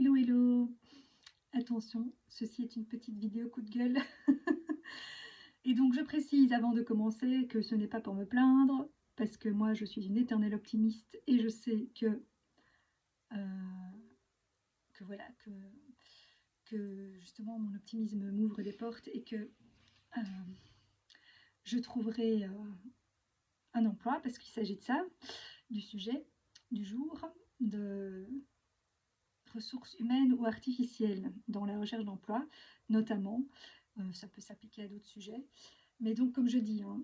Hello, hello. Attention, ceci est une petite vidéo coup de gueule. Et donc je précise avant de commencer que ce n'est pas pour me plaindre, parce que moi je suis une éternelle optimiste et je sais euh, que voilà, que justement mon optimisme m'ouvre des portes et que euh, je trouverai un emploi, parce qu'il s'agit de ça, du sujet du jour, de ressources humaines ou artificielles dans la recherche d'emploi, notamment. Ça peut s'appliquer à d'autres sujets. Mais donc, comme je dis, hein,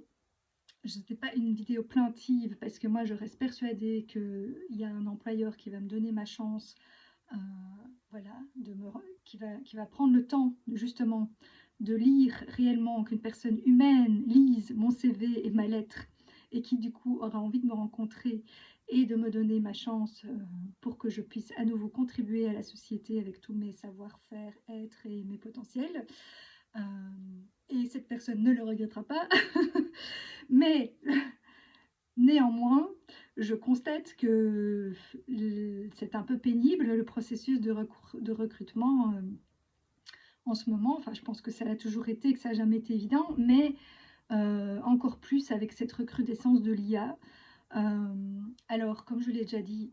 ce n'est pas une vidéo plaintive parce que moi, je reste persuadée qu'il y a un employeur qui va me donner ma chance, euh, voilà, qui va prendre le temps, justement, de lire réellement, qu'une personne humaine lise mon CV et ma lettre et qui, du coup, aura envie de me rencontrer et de me donner ma chance pour que je puisse à nouveau contribuer à la société avec tous mes savoir-faire, être et mes potentiels. Euh, et cette personne ne le regrettera pas. Mais néanmoins, je constate que c'est un peu pénible le processus de recrutement en ce moment. Enfin, je pense que ça l'a toujours été, que ça n'a jamais été évident, mais encore plus avec cette recrudescence de l'IA. Alors, comme je l'ai déjà dit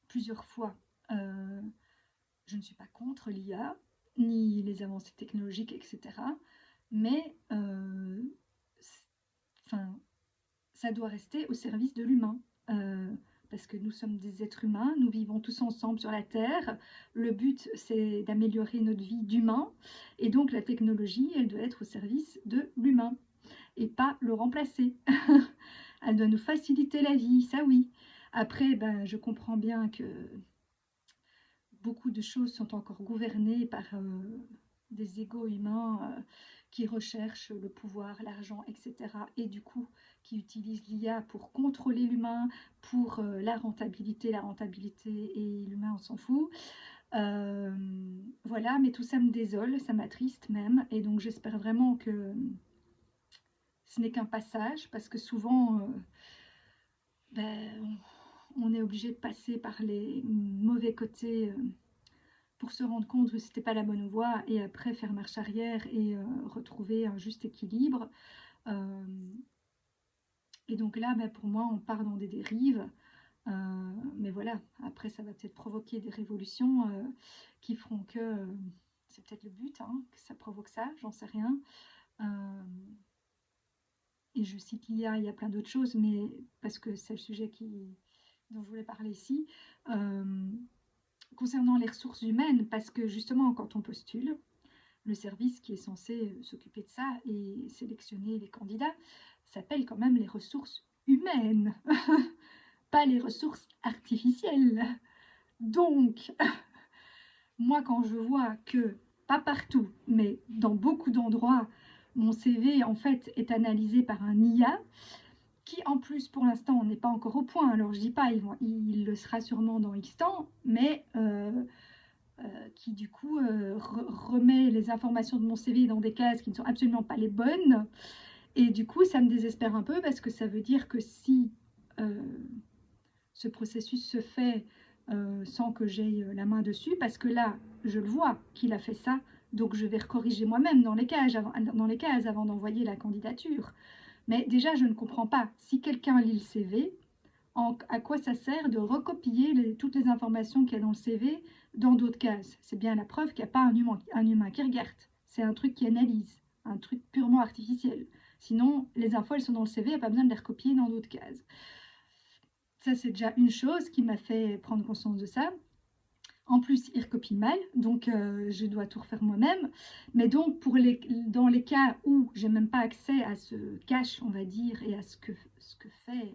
plusieurs fois, je ne suis pas contre l'IA, ni les avancées technologiques, etc. Mais enfin, ça doit rester au service de l'humain. Euh, Parce que nous sommes des êtres humains, nous vivons tous ensemble sur la Terre. Le but, c'est d'améliorer notre vie d'humain. Et donc, la technologie, elle doit être au service de l'humain et pas le remplacer. Elle doit nous faciliter la vie, ça oui. Après, ben, je comprends bien que beaucoup de choses sont encore gouvernées par des égos humains qui recherchent le pouvoir, l'argent, etc. Et du coup, qui utilisent l'IA pour contrôler l'humain, pour la rentabilité et l'humain, on s'en fout. Euh, voilà, mais tout ça me désole, ça m'attriste même. Et donc, j'espère vraiment que ce n'est qu'un passage, parce que souvent, ben, on est obligé de passer par les mauvais côtés pour se rendre compte que c'était pas la bonne voie et après faire marche arrière et retrouver un juste équilibre. Euh, et donc là, bah, pour moi, on part dans des dérives. Mais voilà, après, ça va peut-être provoquer des révolutions qui feront que, c'est peut-être le but, hein, que ça provoque ça, j'en sais rien. Euh, et je cite l'IA, il y a plein d'autres choses, mais parce que c'est le sujet dont je voulais parler ici. Euh, Concernant les ressources humaines, parce que justement, quand on postule, le service qui est censé s'occuper de ça et sélectionner les candidats s'appelle quand même les ressources humaines, pas les ressources artificielles. Donc, moi, quand je vois que, pas partout, mais dans beaucoup d'endroits, mon CV, en fait, est analysé par un IA, qui, en plus, pour l'instant, n'est pas encore au point. Alors, je dis pas, il le sera sûrement dans X temps, mais qui du coup remet les informations de mon CV dans des cases qui ne sont absolument pas les bonnes. Et du coup, ça me désespère un peu parce que ça veut dire que si euh, ce processus se fait sans que j'aie la main dessus, parce que là, je le vois qu'il a fait ça, donc je vais corriger moi-même dans les cases avant d'envoyer la candidature. Mais déjà, je ne comprends pas. Si quelqu'un lit le CV, à quoi ça sert de recopier toutes les informations qu'il y a dans le CV dans d'autres cases? C'est bien la preuve qu'il n'y a pas un humain qui regarde. C'est un truc qui analyse, un truc purement artificiel. Sinon, les infos, elles sont dans le CV, il n'y a pas besoin de les recopier dans d'autres cases. Ça, c'est déjà une chose qui m'a fait prendre conscience de ça. En plus, il recopie mal, donc je dois tout refaire moi-même. Mais donc, dans les cas où j'ai même pas accès à ce cache, on va dire, et à ce que fait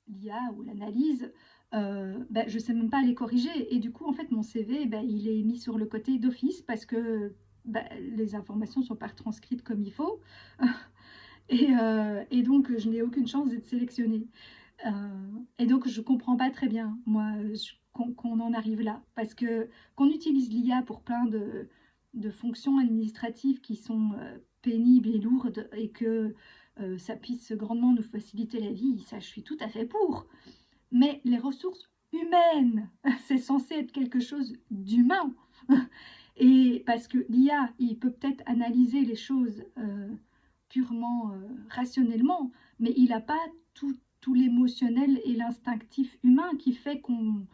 l'IA ou l'analyse, ben, je ne sais même pas les corriger. Et du coup, en fait, mon CV, ben, il est mis sur le côté d'office parce que ben, les informations ne sont pas retranscrites comme il faut. Et donc, je n'ai aucune chance d'être sélectionnée. Euh, et donc, je ne comprends pas très bien, moi, qu'on en arrive là. Parce que qu'on utilise l'IA pour plein de fonctions administratives qui sont pénibles et lourdes et que ça puisse grandement nous faciliter la vie, ça, je suis tout à fait pour. Mais les ressources humaine. C'est censé être quelque chose d'humain. Et parce que l'IA, il peut peut-être analyser les choses purement rationnellement, mais il n'a pas tout l'émotionnel et l'instinctif humain qui fait qu'on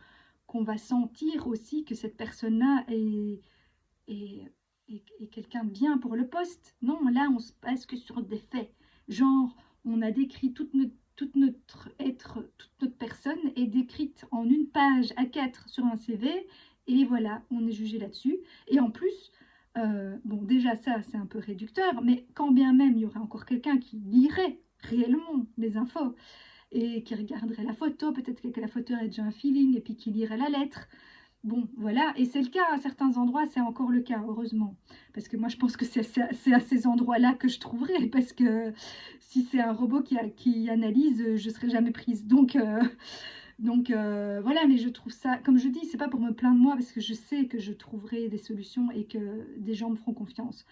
va sentir aussi que cette personne-là est, est quelqu'un de bien pour le poste. Non, là, on se base que sur des faits. Genre, on a décrit toute notre être, toute notre personne est décrite en une page A4 sur un CV, et voilà, on est jugé là-dessus. Et en plus, bon, déjà ça, c'est un peu réducteur, mais quand bien même il y aurait encore quelqu'un qui lirait réellement les infos et qui regarderait la photo, peut-être que la photo aurait déjà un feeling, et puis qui lirait la lettre. Bon, voilà, et c'est le cas à certains endroits, c'est encore le cas, heureusement. Parce que moi, je pense que c'est à ces endroits-là que je trouverai, parce que si c'est un robot qui analyse, je ne serai jamais prise. Donc voilà, mais je trouve ça, comme je dis, c'est pas pour me plaindre de moi, parce que je sais que je trouverai des solutions et que des gens me feront confiance.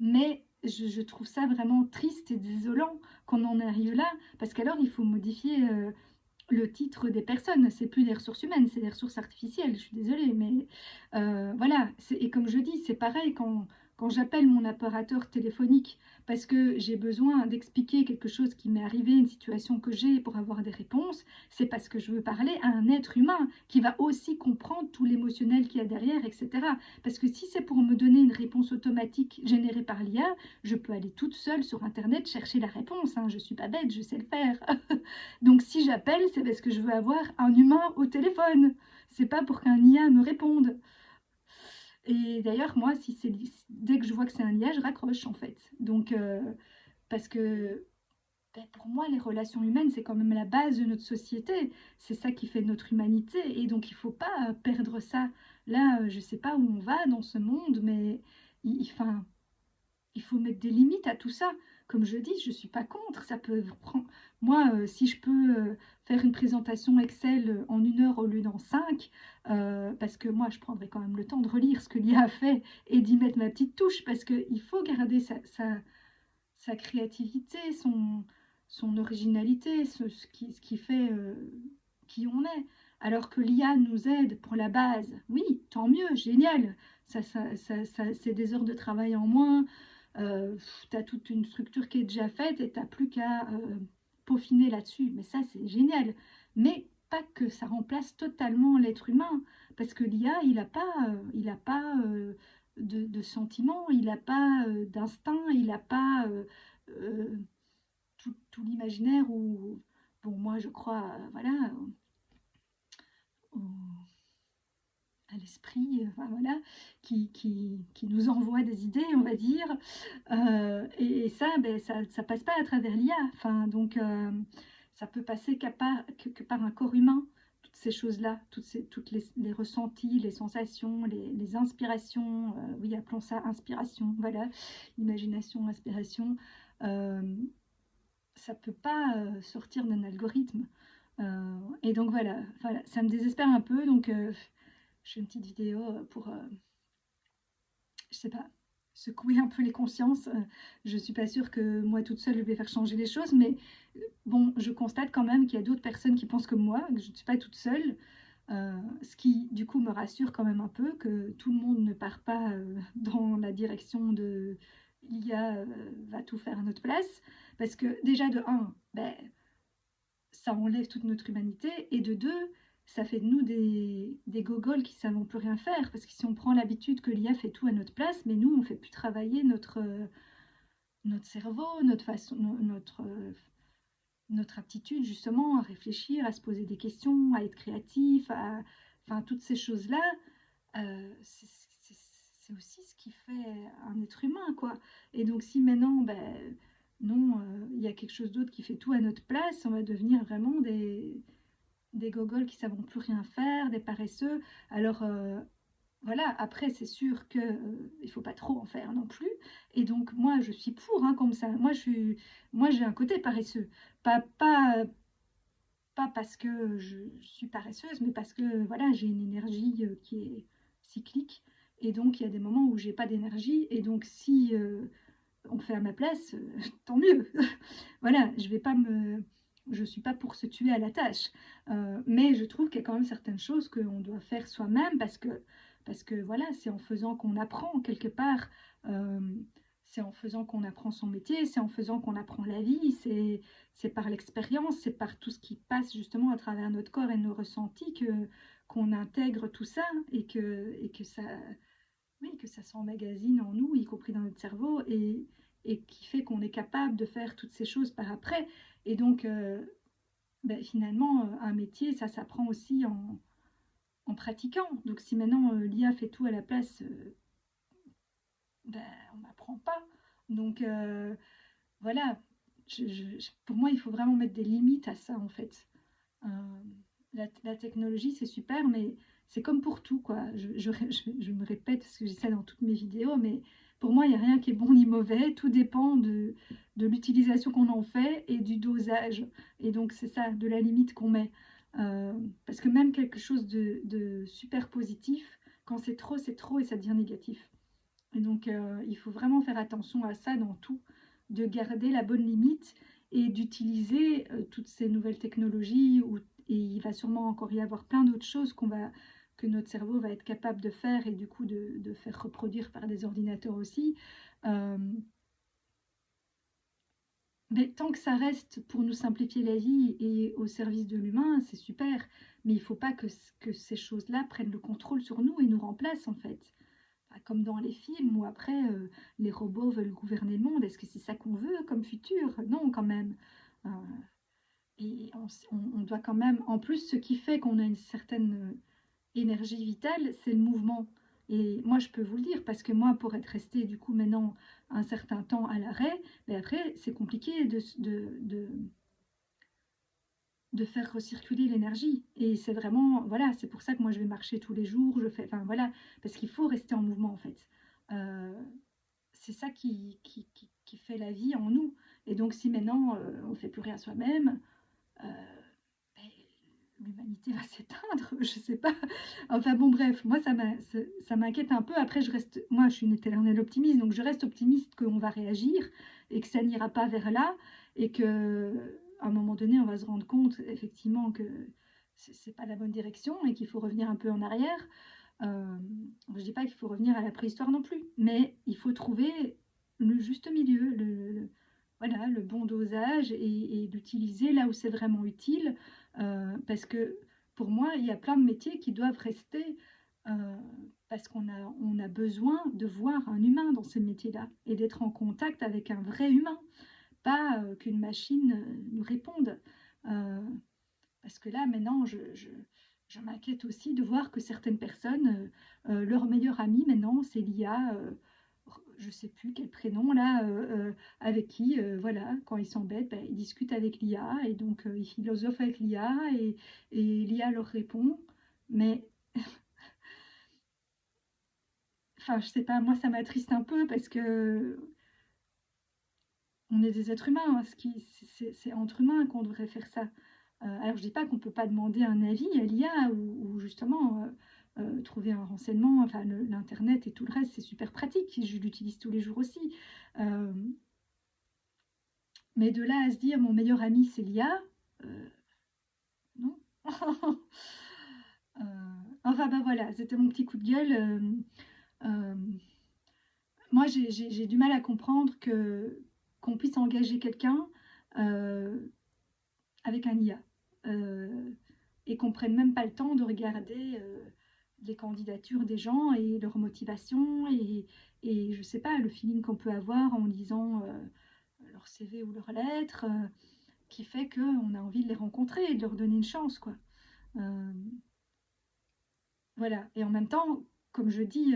Mais je trouve ça vraiment triste et désolant qu'on en arrive là, parce qu'alors il faut modifier le titre des personnes. C'est plus des ressources humaines, c'est des ressources artificielles. Je suis désolée, mais voilà. Et comme je dis, c'est pareil quand j'appelle mon opérateur téléphonique parce que j'ai besoin d'expliquer quelque chose qui m'est arrivé, une situation que j'ai pour avoir des réponses, c'est parce que je veux parler à un être humain qui va aussi comprendre tout l'émotionnel qu'il y a derrière, etc. Parce que si c'est pour me donner une réponse automatique générée par l'IA, je peux aller toute seule sur Internet chercher la réponse. Hein. Je ne suis pas bête, je sais le faire. Donc si j'appelle, c'est parce que je veux avoir un humain au téléphone. C'est pas pour qu'un IA me réponde. Et d'ailleurs, moi, dès que je vois que c'est un IA, je raccroche en fait. Donc, parce que ben, pour moi, les relations humaines, c'est quand même la base de notre société. C'est ça qui fait notre humanité. Et donc, il ne faut pas perdre ça. Là, je ne sais pas où on va dans ce monde, mais enfin, il faut mettre des limites à tout ça. Comme je dis, je ne suis pas contre. Ça peut prendre... Moi, si je peux faire une présentation Excel en 1 heure au lieu d'en 5, parce que moi, je prendrais quand même le temps de relire ce que l'IA a fait et d'y mettre ma petite touche, parce qu'il faut garder sa créativité, son originalité, ce qui fait qui on est. Alors que l'IA nous aide pour la base, oui, tant mieux, génial. C'est des heures de travail en moins. Tu as toute une structure qui est déjà faite et tu n'as plus qu'à peaufiner là-dessus. Mais ça, c'est génial. Mais pas que ça remplace totalement l'être humain. Parce que l'IA, il a pas de sentiments, il n'a pas d'instinct, il n'a pas euh, tout l'imaginaire où, bon, moi je crois, voilà, au, à l'esprit, enfin, voilà, qui nous envoie des idées, on va dire. Et ça, ben, ça passe pas à travers l'IA. Enfin, donc, ça peut passer que par un corps humain. Toutes ces choses-là, toutes les ressentis, les sensations, les inspirations, oui, appelons ça inspiration, voilà, imagination, inspiration, euh, ça peut pas sortir d'un algorithme. Et donc voilà, ça me désespère un peu, donc je fais une petite vidéo pour, je sais pas, secouer un peu les consciences. Je suis pas sûre que moi toute seule je vais faire changer les choses, mais bon, je constate quand même qu'il y a d'autres personnes qui pensent comme moi, que je ne suis pas toute seule. Ce qui du coup me rassure quand même un peu que tout le monde ne part pas dans la direction de l'IA va tout faire à notre place, parce que déjà de un, ben, ça enlève toute notre humanité, et de deux, ça fait de nous des gogoles qui ne savons plus rien faire, parce que si on prend l'habitude que l'IA fait tout à notre place, mais nous, on ne fait plus travailler notre cerveau, notre façon, notre aptitude justement à réfléchir, à se poser des questions, à être créatif, enfin toutes ces choses-là, c'est aussi ce qui fait un être humain, quoi. Et donc si maintenant, ben, non, il y a quelque chose d'autre qui fait tout à notre place, on va devenir vraiment des gogoles qui ne savent plus rien faire, des paresseux. Alors voilà, après c'est sûr que il faut pas trop en faire non plus. Et donc moi je suis pour, hein, comme ça. Moi j'ai un côté paresseux, pas parce que je suis paresseuse, mais parce que voilà, j'ai une énergie qui est cyclique. Et donc, il y a des moments où j'ai pas d'énergie. Et donc, si on fait à ma place, tant mieux. Voilà, je vais pas je ne suis pas pour se tuer à la tâche. Mais je trouve qu'il y a quand même certaines choses qu'on doit faire soi-même parce que voilà, c'est en faisant qu'on apprend quelque part. euh, c'est en faisant qu'on apprend son métier, c'est en faisant qu'on apprend la vie, c'est par l'expérience, c'est par tout ce qui passe justement à travers notre corps et nos ressentis qu'on intègre tout ça et que ça, oui, que ça s'emmagasine en nous, y compris dans notre cerveau, et qui fait qu'on est capable de faire toutes ces choses par après. Et donc, ben, finalement, un métier, ça s'apprend aussi en pratiquant. Donc, si maintenant l'IA fait tout à la place, ben, on n'apprend pas. Donc, voilà, pour moi, il faut vraiment mettre des limites à ça, en fait. Euh, la technologie, c'est super, mais c'est comme pour tout, quoi. Je me répète parce que j'ai ça dans toutes mes vidéos, mais pour moi, il n'y a rien qui est bon ni mauvais. Tout dépend de l'utilisation qu'on en fait et du dosage. Et donc, c'est ça, de la limite qu'on met. Euh, Parce que même quelque chose de super positif, quand c'est trop et ça devient négatif. Et donc, il faut vraiment faire attention à ça dans tout, de garder la bonne limite et d'utiliser toutes ces nouvelles technologies. Et il va sûrement encore y avoir plein d'autres choses que notre cerveau va être capable de faire et du coup de faire reproduire par des ordinateurs aussi. Euh, mais tant que ça reste pour nous simplifier la vie et au service de l'humain, c'est super. Mais il ne faut pas que ces choses-là prennent le contrôle sur nous et nous remplacent en fait. Comme dans les films où après les robots veulent gouverner le monde. Est-ce que c'est ça qu'on veut comme futur? Non, quand même. Euh, et on doit quand même, en plus, ce qui fait qu'on a une certaine énergie vitale, c'est le mouvement. Et moi, je peux vous le dire, parce que moi, pour être restée du coup maintenant un certain temps à l'arrêt, mais après, c'est compliqué de faire recirculer l'énergie. Et c'est vraiment, voilà, c'est pour ça que moi je vais marcher tous les jours, je fais, enfin voilà, parce qu'il faut rester en mouvement en fait. Euh, c'est ça qui fait la vie en nous. Et donc si maintenant on ne fait plus rien soi-même, euh, ben, l'humanité va s'éteindre, je sais pas. Enfin bon bref, moi ça m'inquiète un peu. Après moi je suis une éternelle optimiste, donc je reste optimiste qu'on va réagir et que ça n'ira pas vers là et que à un moment donné on va se rendre compte effectivement que c'est pas la bonne direction et qu'il faut revenir un peu en arrière. Je ne dis pas qu'il faut revenir à la préhistoire non plus, mais il faut trouver le juste milieu, voilà, le bon dosage et l'utiliser là où c'est vraiment utile. Parce que pour moi, il y a plein de métiers qui doivent rester euh, parce on a besoin de voir un humain dans ces métiers-là et d'être en contact avec un vrai humain, pas qu'une machine nous réponde. Euh, Parce que là, maintenant, je m'inquiète aussi de voir que certaines personnes, leur meilleur ami maintenant, c'est l'IA, je ne sais plus quel prénom, là, avec qui, voilà, quand ils s'embêtent, ben, ils discutent avec l'IA et donc ils philosophent avec l'IA et l'IA leur répond. Mais, enfin, je sais pas, moi, ça m'attriste un peu parce que on est des êtres humains, hein, c'est entre humains qu'on devrait faire ça. Alors je dis pas qu'on peut pas demander un avis à l'IA ou justement trouver un renseignement, enfin l'internet et tout le reste, c'est super pratique, je l'utilise tous les jours aussi. Euh, mais de là à se dire mon meilleur ami c'est l'IA, non. Enfin ben voilà, c'était mon petit coup de gueule. Euh, Moi j'ai du mal à comprendre qu'on puisse engager quelqu'un euh, avec un IA. Euh, et qu'on prenne même pas le temps de regarder les candidatures des gens et leur motivation et je sais pas, le feeling qu'on peut avoir en lisant leur CV ou leur lettre qui fait qu'on a envie de les rencontrer et de leur donner une chance, quoi. Euh, voilà. Et en même temps, comme je dis,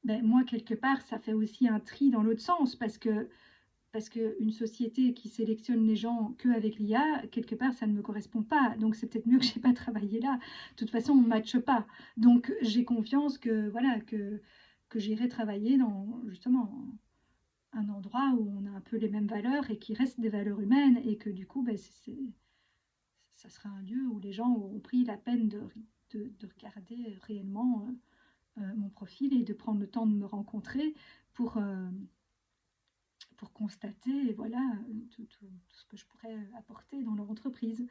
ben, moi, quelque part, ça fait aussi un tri dans l'autre sens parce qu'une société qui sélectionne les gens qu'avec l'IA, quelque part, ça ne me correspond pas. Donc, c'est peut-être mieux que je n'ai pas travaillé là. De toute façon, on ne matche pas. Donc, j'ai confiance que, voilà, que j'irai travailler dans, justement, un endroit où on a un peu les mêmes valeurs et qui restent des valeurs humaines et que, du coup, ben, ça sera un lieu où les gens auront pris la peine de regarder réellement mon profil et de prendre le temps de me rencontrer pour, pour constater, voilà, tout ce que je pourrais apporter dans leur entreprise.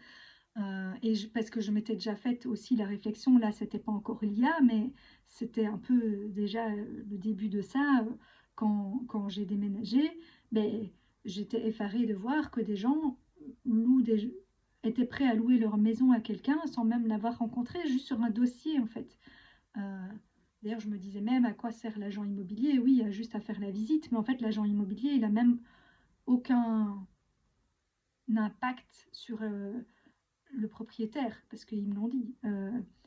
Parce que je m'étais déjà faite aussi la réflexion, là, c'était pas encore l'IA, mais c'était un peu déjà le début de ça, quand j'ai déménagé, ben, j'étais effarée de voir que des gens étaient prêts à louer leur maison à quelqu'un sans même l'avoir rencontré, juste sur un dossier, en fait. Euh, D'ailleurs, je me disais même à quoi sert l'agent immobilier. Oui, il y a juste à faire la visite, mais en fait, l'agent immobilier, il a même aucun impact sur le propriétaire, parce qu'ils me l'ont dit.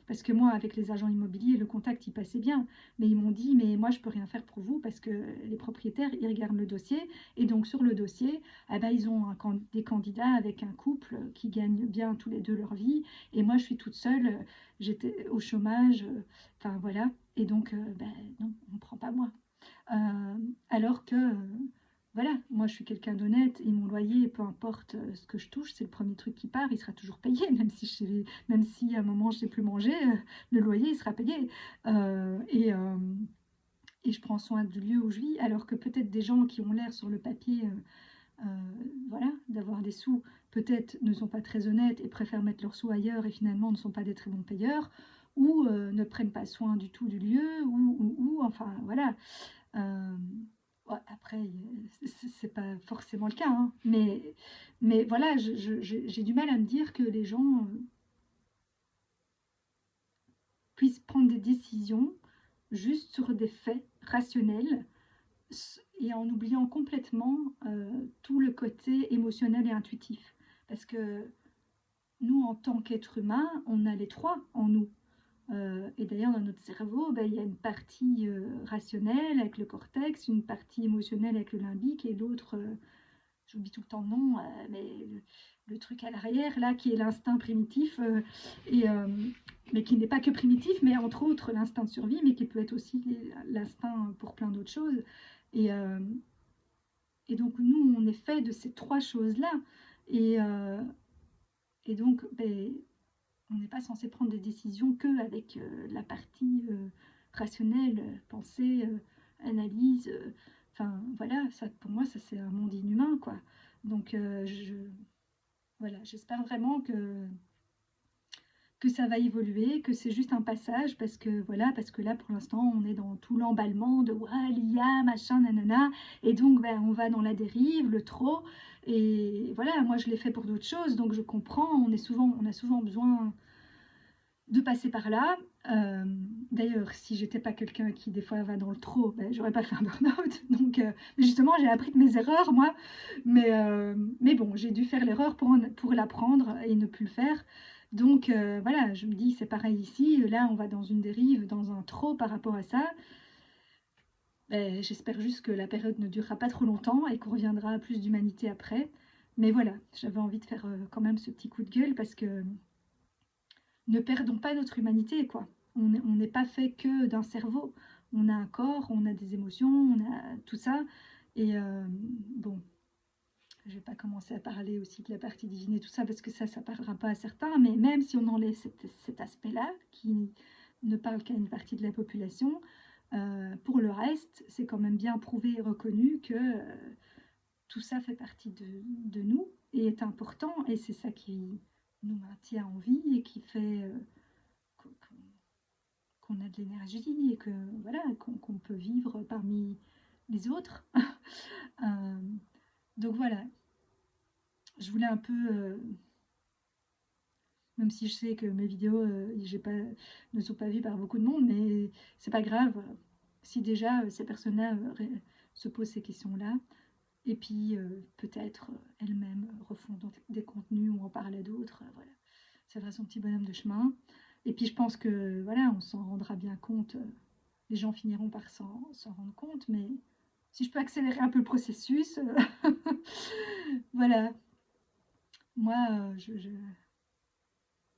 Parce que moi, avec les agents immobiliers, le contact, il passait bien. Mais ils m'ont dit, mais moi, je peux rien faire pour vous parce que les propriétaires, ils regardent le dossier. Et donc, sur le dossier, eh ben, ils ont des candidats avec un couple qui gagnent bien tous les deux leur vie. Et moi, je suis toute seule. J'étais au chômage. Enfin, voilà. Et donc, ben, non, on ne prend pas moi. Euh, alors que, voilà, moi je suis quelqu'un d'honnête et mon loyer, peu importe ce que je touche, c'est le premier truc qui part, il sera toujours payé, même si à un moment je n'ai plus mangé, le loyer il sera payé. Euh, et, euh, et je prends soin du lieu où je vis, alors que peut-être des gens qui ont l'air sur le papier, voilà, d'avoir des sous, peut-être ne sont pas très honnêtes et préfèrent mettre leurs sous ailleurs et finalement ne sont pas des très bons payeurs, ou ne prennent pas soin du tout du lieu, enfin voilà. Euh, ouais, après, c'est pas forcément le cas, hein, mais voilà, j'ai du mal à me dire que les gens puissent prendre des décisions juste sur des faits rationnels et en oubliant complètement tout le côté émotionnel et intuitif. Parce que nous, en tant qu'êtres humains, on a les trois en nous. Et d'ailleurs, dans notre cerveau, ben, il y a une partie rationnelle avec le cortex, une partie émotionnelle avec le limbique et l'autre, j'oublie tout le temps le nom, mais le truc à l'arrière, là, qui est l'instinct primitif, et, euh, mais qui n'est pas que primitif, mais entre autres l'instinct de survie, mais qui peut être aussi l'instinct pour plein d'autres choses. Et, euh, et donc, nous, on est fait de ces trois choses-là. Et, euh, et donc, ben, on n'est pas censé prendre des décisions qu'avec la partie rationnelle, pensée, analyse. Enfin, voilà, ça, pour moi, ça c'est un monde inhumain, quoi. Donc, voilà, j'espère vraiment que ça va évoluer, que c'est juste un passage, parce que voilà, parce que là, pour l'instant, on est dans tout l'emballement de ouais, l'IA, machin, nanana, et donc ben, on va dans la dérive, le trop, et voilà, moi je l'ai fait pour d'autres choses, donc je comprends, on a souvent besoin de passer par là. Euh, D'ailleurs, si j'étais pas quelqu'un qui des fois va dans le trop, ben, j'aurais pas fait un burn-out. Donc, justement, j'ai appris de mes erreurs, moi. Mais bon, j'ai dû faire l'erreur pour l'apprendre et ne plus le faire. Donc, voilà, je me dis, c'est pareil ici. Là, on va dans une dérive, dans un trop par rapport à ça. Ben, j'espère juste que la période ne durera pas trop longtemps et qu'on reviendra à plus d'humanité après. Mais voilà, j'avais envie de faire quand même ce petit coup de gueule parce que ne perdons pas notre humanité, quoi. On n'est pas fait que d'un cerveau. On a un corps, on a des émotions, on a tout ça. Et bon, je vais pas commencer à parler aussi de la partie divine et tout ça, parce que ça parlera pas à certains, mais même si on enlève cet aspect-là, qui ne parle qu'à une partie de la population, pour le reste, c'est quand même bien prouvé et reconnu que tout ça fait partie de nous et est important, et c'est ça qui nous maintient en vie et qui fait qu'on a de l'énergie et que voilà qu'on peut vivre parmi les autres. Euh, donc voilà, je voulais un peu, même si je sais que mes vidéos ne sont pas vues par beaucoup de monde, mais c'est pas grave si déjà ces personnes-là se posent ces questions-là. Et puis peut-être elles-mêmes refont des contenus ou en parlent à d'autres. Voilà, ça fera son petit bonhomme de chemin. Et puis je pense que voilà, on s'en rendra bien compte. Les gens finiront par s'en rendre compte, mais si je peux accélérer un peu le processus, voilà. Moi,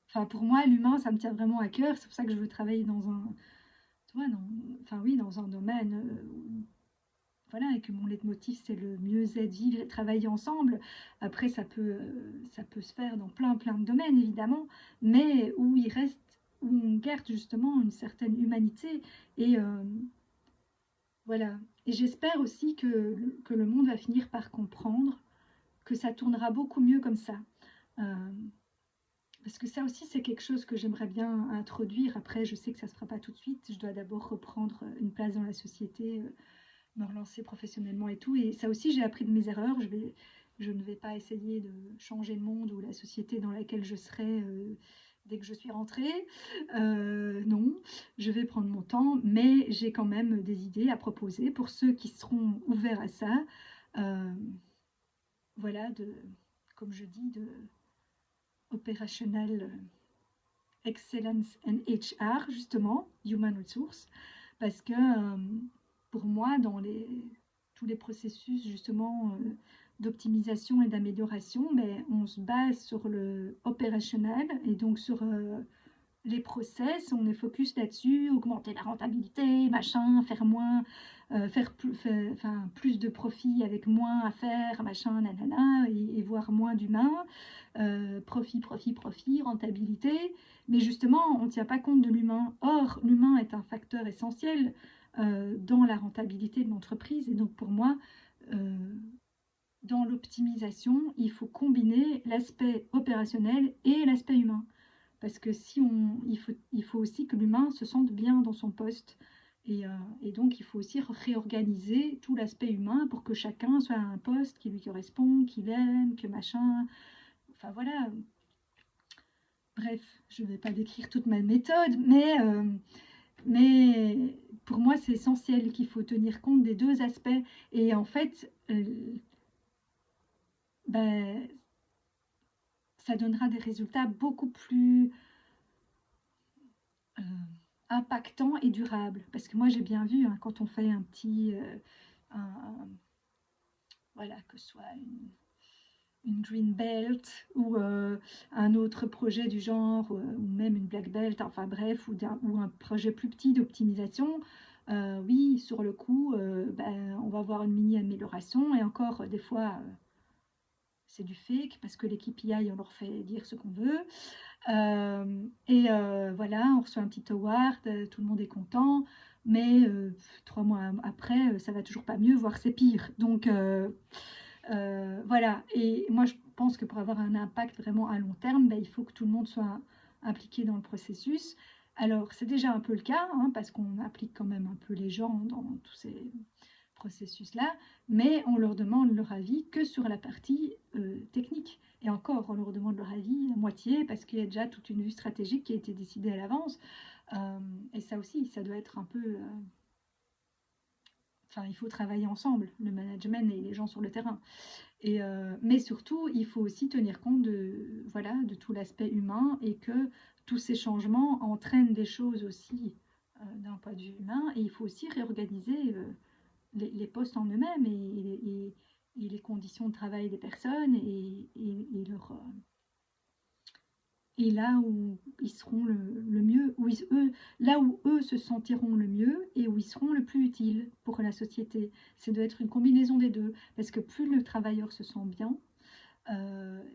enfin, pour moi, l'humain, ça me tient vraiment à cœur. C'est pour ça que je veux travailler dans tu vois, enfin oui, dans un domaine où, voilà, et que mon leitmotiv, c'est le mieux-être, vivre et travailler ensemble. Après, ça peut se faire dans plein de domaines, évidemment, mais où on garde justement une certaine humanité et voilà. Et j'espère aussi que le monde va finir par comprendre que ça tournera beaucoup mieux comme ça. Euh, Parce que ça aussi, c'est quelque chose que j'aimerais bien introduire. Après, je sais que ça ne se fera pas tout de suite. Je dois d'abord reprendre une place dans la société, me relancer professionnellement et tout. Et ça aussi, j'ai appris de mes erreurs. Je ne vais pas essayer de changer le monde ou la société dans laquelle je serai dès que je suis rentrée. Non, je vais prendre mon temps, mais j'ai quand même des idées à proposer pour ceux qui seront ouverts à ça. Euh, voilà, comme je dis, de opérationnel Excellence and HR, justement, Human Resource, parce que pour moi, dans tous les processus justement d'optimisation et d'amélioration, mais on se base sur le opérationnel et donc sur les process, on est focus là-dessus, augmenter la rentabilité, machin, faire moins, enfin, plus de profit avec moins à faire, machin, nanana, et voir moins d'humains, profit, profit, profit, rentabilité, mais justement, on ne tient pas compte de l'humain. Or, l'humain est un facteur essentiel dans la rentabilité de l'entreprise, et donc pour moi, euh, dans l'optimisation, il faut combiner l'aspect opérationnel et l'aspect humain. Parce que il faut aussi que l'humain se sente bien dans son poste. Et donc, il faut aussi réorganiser tout l'aspect humain pour que chacun soit à un poste qui lui correspond, qu'il aime, que machin. Enfin voilà. Bref, je ne vais pas décrire toute ma méthode, mais pour moi, c'est essentiel qu'il faut tenir compte des deux aspects. Et en fait, ben, ça donnera des résultats beaucoup plus euh, impactant et durable. Parce que moi, j'ai bien vu, hein, quand on fait un petit, voilà, que ce soit une green belt ou un autre projet du genre, ou même une black belt, enfin bref, ou un projet plus petit d'optimisation, oui, sur le coup, ben, on va avoir une mini amélioration et encore des fois, c'est du fake parce que les KPI, on leur fait dire ce qu'on veut. Voilà, on reçoit un petit award, tout le monde est content, mais 3 mois après, ça va toujours pas mieux, voire c'est pire. Donc voilà, et moi je pense que pour avoir un impact vraiment à long terme, ben, il faut que tout le monde soit impliqué dans le processus. Alors c'est déjà un peu le cas, hein, parce qu'on implique quand même un peu les gens dans tous ces processus-là, mais on leur demande leur avis que sur la partie technique. Et encore, on leur demande leur avis à moitié parce qu'il y a déjà toute une vue stratégique qui a été décidée à l'avance. Et ça aussi, ça doit être un peu... Enfin, il faut travailler ensemble, le management et les gens sur le terrain. Mais surtout, il faut aussi tenir compte de, voilà, de tout l'aspect humain et que tous ces changements entraînent des choses aussi d'un point de vue humain. Et il faut aussi réorganiser les postes en eux-mêmes et les conditions de travail des personnes et là où ils seront le mieux, là où eux se sentiront le mieux et où ils seront le plus utiles pour la société. Ça doit être une combinaison des deux, parce que plus le travailleur se sent bien,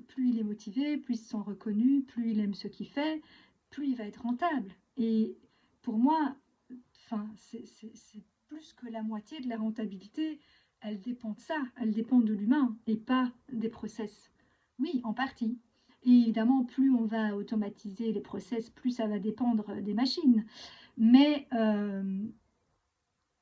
plus il est motivé, plus il se sent reconnu, plus il aime ce qu'il fait, plus il va être rentable. Et pour moi, enfin, c'est plus que la moitié de la rentabilité, elle dépend de ça, elle dépend de l'humain et pas des process. Oui, en partie. Et évidemment, plus on va automatiser les process, plus ça va dépendre des machines. Mais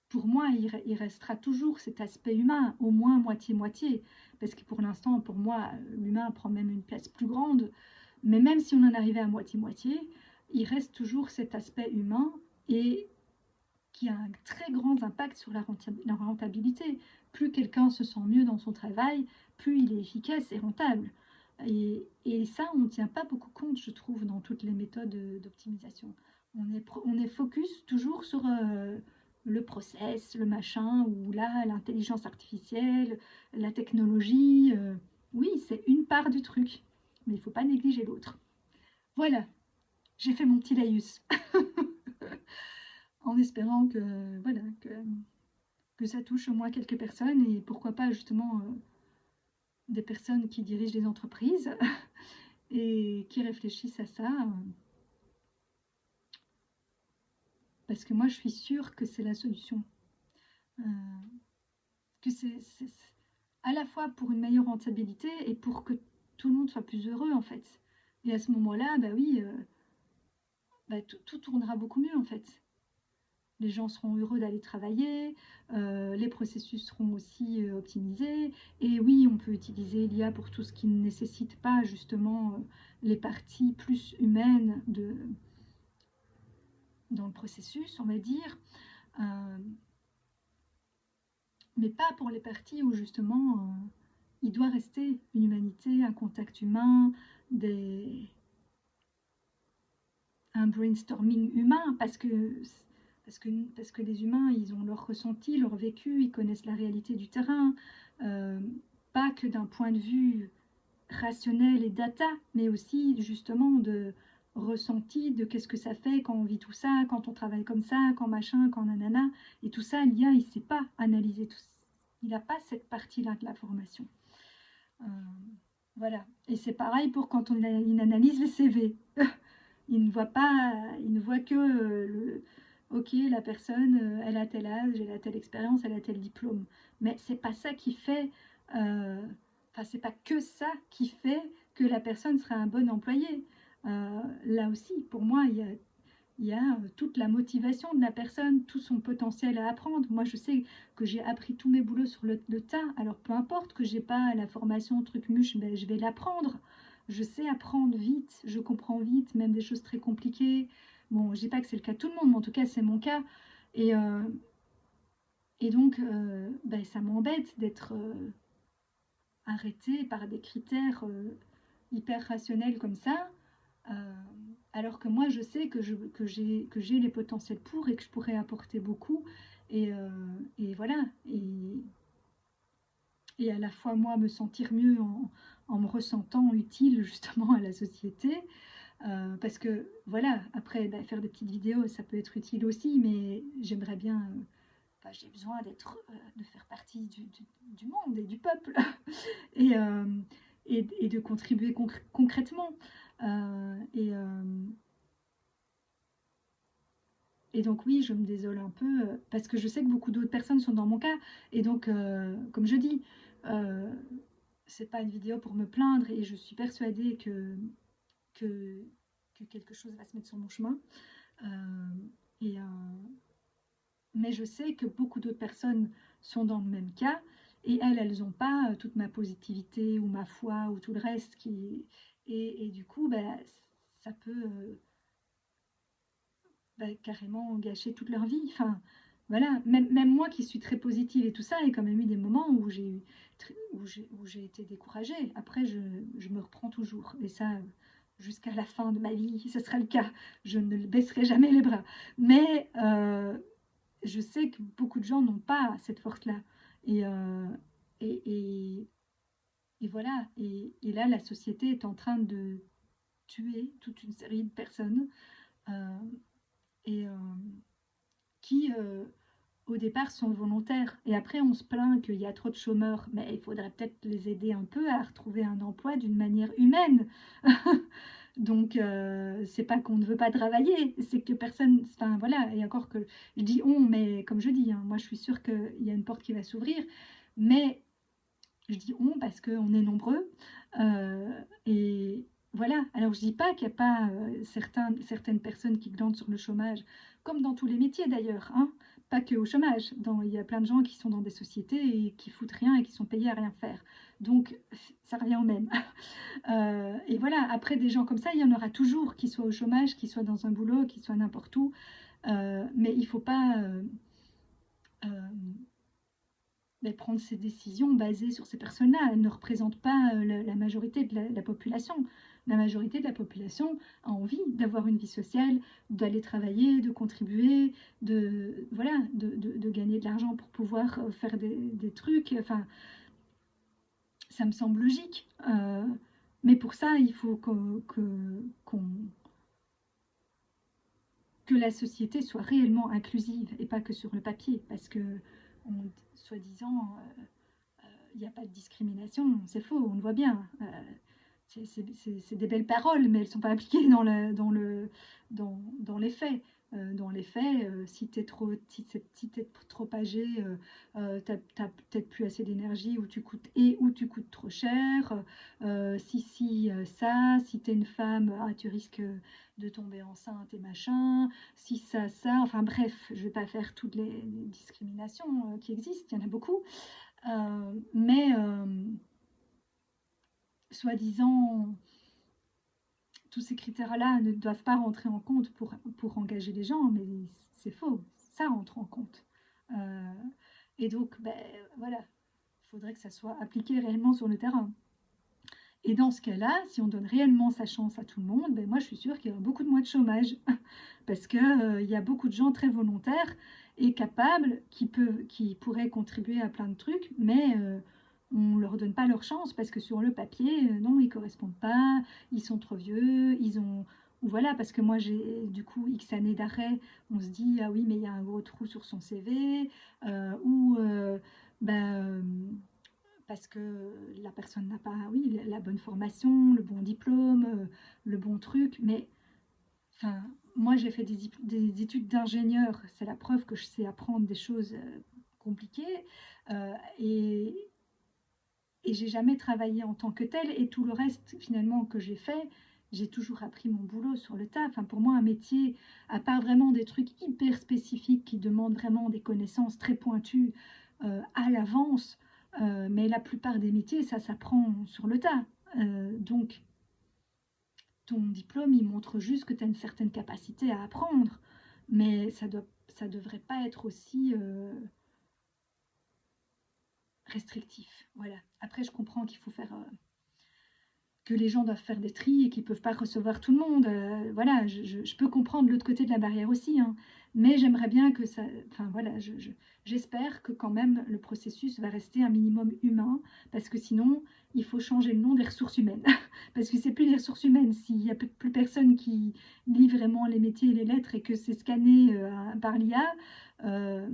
pour moi, il restera toujours cet aspect humain, au moins moitié-moitié. Parce que pour l'instant, pour moi, l'humain prend même une place plus grande. Mais même si on en arrivait à moitié-moitié, il reste toujours cet aspect humain et qui a un très grand impact sur la rentabilité. Plus quelqu'un se sent mieux dans son travail, plus il est efficace et rentable. Et ça, on ne tient pas beaucoup compte, je trouve, dans toutes les méthodes d'optimisation. On est focus toujours sur le process, le machin, ou là, l'intelligence artificielle, la technologie. Oui, c'est une part du truc, mais il ne faut pas négliger l'autre. Voilà, j'ai fait mon petit laïus. En espérant que, voilà, que ça touche au moins quelques personnes et pourquoi pas justement des personnes qui dirigent les entreprises et qui réfléchissent à ça. Parce que moi, je suis sûre que c'est la solution. Euh, que c'est à la fois pour une meilleure rentabilité et pour que tout le monde soit plus heureux en fait. Et à ce moment-là, bah oui, bah, tout tournera beaucoup mieux en fait. Les gens seront heureux d'aller travailler, les processus seront aussi optimisés. Et oui, on peut utiliser l'IA pour tout ce qui ne nécessite pas justement les parties plus humaines dans le processus, on va dire. Euh, mais pas pour les parties où justement il doit rester une humanité, un contact humain, des, un brainstorming humain, parce que les humains, ils ont leur ressenti, leur vécu, ils connaissent la réalité du terrain, euh, pas que d'un point de vue rationnel et data, mais aussi justement de ressenti de qu'est-ce que ça fait quand on vit tout ça, quand on travaille comme ça, quand machin, quand nanana, et tout ça, l'IA, il ne sait pas analyser tout ça. Il n'a pas cette partie-là de la formation. Euh, voilà. Et c'est pareil pour quand il analyse les CV. Il ne voit pas, il ne voit que ok, la personne, elle a tel âge, elle a telle expérience, elle a tel diplôme. Mais c'est pas ça qui fait, enfin c'est pas que ça qui fait que la personne sera un bon employé. Là aussi, pour moi, il y a toute la motivation de la personne, tout son potentiel à apprendre. Moi, je sais que j'ai appris tous mes boulots sur le tas. Alors, peu importe que j'ai pas la formation truc muche, ben, je vais l'apprendre. Je sais apprendre vite, je comprends vite, même des choses très compliquées. Bon, je dis pas que c'est le cas de tout le monde, mais en tout cas, c'est mon cas. Et, euh, et donc, ben, ça m'embête d'être arrêtée par des critères hyper rationnels comme ça. Euh, alors que moi, je sais que j'ai les potentiels pour et que je pourrais apporter beaucoup. Et voilà. Et à la fois, moi, me sentir mieux en me ressentant utile justement à la société. Parce que, voilà, après, bah, faire des petites vidéos, ça peut être utile aussi, mais j'aimerais bien... Enfin, j'ai besoin de faire partie du monde et du peuple et, et de contribuer concrètement. Et et donc oui, je me désole un peu parce que je sais que beaucoup d'autres personnes sont dans mon cas. Et donc, comme je dis, euh, c'est pas une vidéo pour me plaindre et je suis persuadée que, que quelque chose va se mettre sur mon chemin. Euh, et, mais je sais que beaucoup d'autres personnes sont dans le même cas et elles n'ont pas toute ma positivité ou ma foi ou tout le reste et du coup, bah, ça peut bah, carrément gâcher toute leur vie. Enfin, voilà, même moi qui suis très positive et tout ça, il y a quand même eu des moments où j'ai été découragée. Après, je me reprends toujours. Et ça, jusqu'à la fin de ma vie, ce sera le cas. Je ne baisserai jamais les bras. Mais je sais que beaucoup de gens n'ont pas cette force-là. Et, euh, et, et, et voilà. Et là, la société est en train de tuer toute une série de personnes. Euh, et qui, au départ, sont volontaires. Et après, on se plaint qu'il y a trop de chômeurs. Mais il faudrait peut-être les aider un peu à retrouver un emploi d'une manière humaine. Donc, c'est pas qu'on ne veut pas travailler, c'est que personne. Enfin, voilà. Et encore que je dis on, mais comme je dis, hein, moi, je suis sûre qu'il y a une porte qui va s'ouvrir. Mais je dis on parce qu'on est nombreux. Euh, et voilà. Alors, je dis pas qu'il n'y a pas certaines personnes qui glandent sur le chômage, comme dans tous les métiers d'ailleurs, hein, pas que au chômage. Il y a plein de gens qui sont dans des sociétés et qui foutent rien et qui sont payés à rien faire. Donc, ça revient au même. Et voilà, après des gens comme ça, il y en aura toujours, qui soient au chômage, qui soient dans un boulot, qui soient n'importe où. Mais il ne faut pas euh, prendre ces décisions basées sur ces personnes-là. Elles ne représentent pas la majorité de la population. La majorité de la population a envie d'avoir une vie sociale, d'aller travailler, de contribuer, voilà, de gagner de l'argent pour pouvoir faire des trucs. Enfin, ça me semble logique. Mais pour ça, il faut que la société soit réellement inclusive et pas que sur le papier. Parce que, soi-disant, il n'y a pas de discrimination, c'est faux, on le voit bien. C'est des belles paroles, mais elles ne sont pas appliquées dans les faits. dans les faits, si tu es si t'es trop âgé, tu n'as peut-être plus assez d'énergie ou tu coûtes trop cher. Ça, si tu es une femme, tu risques de tomber enceinte et machin. Si ça, enfin bref, je ne vais pas faire toutes les discriminations qui existent, il y en a beaucoup. Mais soi-disant, tous ces critères-là ne doivent pas rentrer en compte pour engager les gens, mais c'est faux, ça rentre en compte. Euh, et donc, ben, voilà, il faudrait que ça soit appliqué réellement sur le terrain. Et dans ce cas-là, si on donne réellement sa chance à tout le monde, ben moi je suis sûre qu'il y aura beaucoup de moins de chômage. Parce qu'il y a beaucoup de gens très volontaires et capables qui pourraient contribuer à plein de trucs, mais on ne leur donne pas leur chance parce que sur le papier, non, ils ne correspondent pas, ils sont trop vieux, ils ont... Ou voilà, parce que moi j'ai du coup X années d'arrêt, on se dit, ah oui, mais il y a un gros trou sur son CV, ou ben, parce que la personne n'a pas, oui, la bonne formation, le bon diplôme, le bon truc, mais enfin, moi, j'ai fait des études d'ingénieur. C'est la preuve que je sais apprendre des choses compliquées. Et j'ai jamais travaillé en tant que telle. Et tout le reste, finalement, que j'ai fait, j'ai toujours appris mon boulot sur le tas. Enfin, pour moi, un métier, à part vraiment des trucs hyper spécifiques qui demandent vraiment des connaissances très pointues à l'avance, mais la plupart des métiers, ça s'apprend sur le tas. Donc, ton diplôme, il montre juste que tu as une certaine capacité à apprendre, mais ça devrait pas être aussi restrictif. Voilà. Après, je comprends qu'il faut faire que les gens doivent faire des tris et qu'ils ne peuvent pas recevoir tout le monde. Voilà, je peux comprendre l'autre côté de la barrière aussi, hein. Mais j'aimerais bien que ça... Enfin voilà, j'espère que quand même le processus va rester un minimum humain, parce que sinon, il faut changer le nom des ressources humaines. Parce que c'est plus les ressources humaines. S'il n'y a plus personne qui lit vraiment les métiers et les lettres et que c'est scanné par l'IA, euh,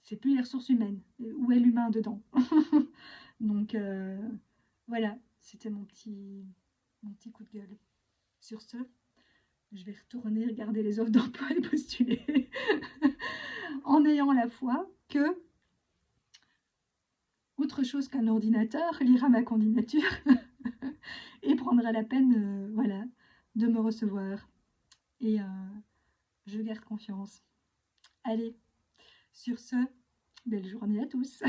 c'est plus les ressources humaines. Où est l'humain dedans? Donc voilà, c'était mon petit coup de gueule. Sur ce, je vais retourner regarder les offres d'emploi et postuler en ayant la foi que, autre chose qu'un ordinateur, lira ma candidature et prendra la peine voilà, de me recevoir. Et je garde confiance. Allez, sur ce, belle journée à tous.